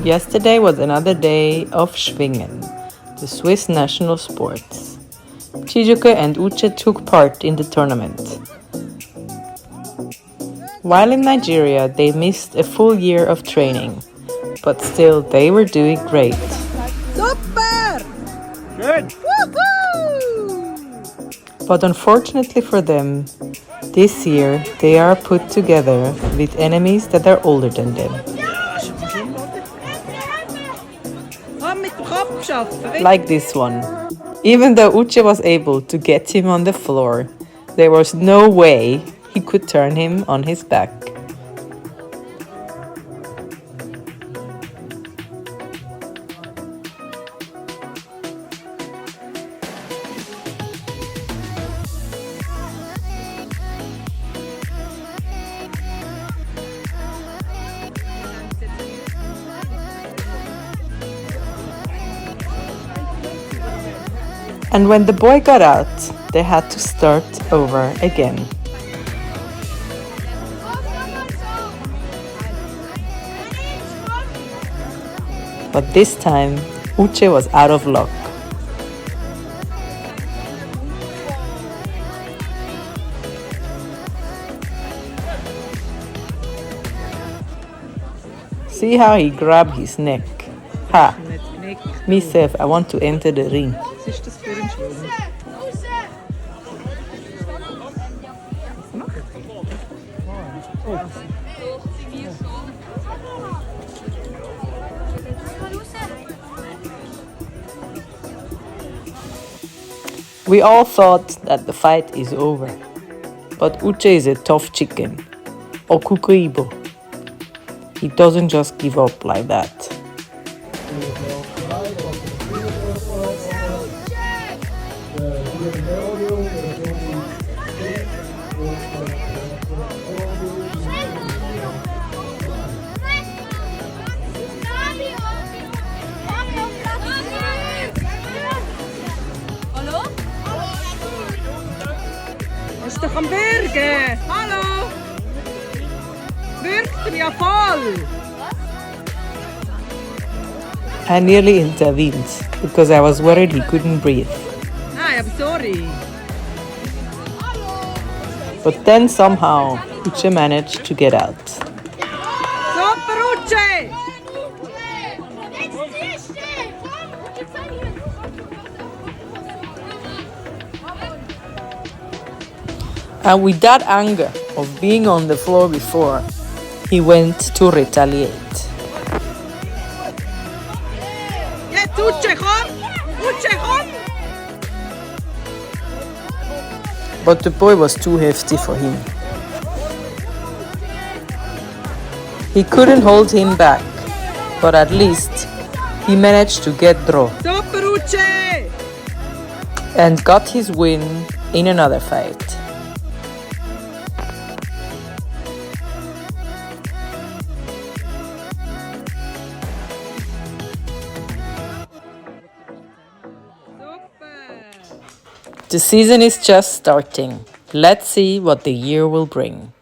Yesterday was another day of Schwingen, the Swiss national sports. Chijioke and Uche took part in the tournament. While in Nigeria, they missed a full year of training, but still they were doing great. Super! Good! Woohoo! But unfortunately for them, this year they are put together with enemies that are older than them. Komm mit dem Kopf schaffen. Like this one. Even though Uche was able to get him on the floor, there was no way he could turn him on his back. And when the boy got out, they had to start over again. But this time, Uche was out of luck. See how he grabbed his neck? Ha! Myself, I want to enter the ring. Was ist das für ein Schwung? We all thought that the fight is over. But Uche is a tough chicken. Okukuibo. He doesn't just give up like that. Ist doch am Würgen! Hallo! Würgt er ja voll! I nearly intervened because I was worried he couldn't breathe. Nein, aber sorry. But then somehow Uche managed to get out. Super, Uche! And with that anger of being on the floor before, he went to retaliate. Jetzt, Uche, komm! Uche, komm! But the boy was too hefty for him. He couldn't hold him back, but at least he managed to get draw Super, Uche! and got his win in another fight. The season is just starting. Let's see what the year will bring.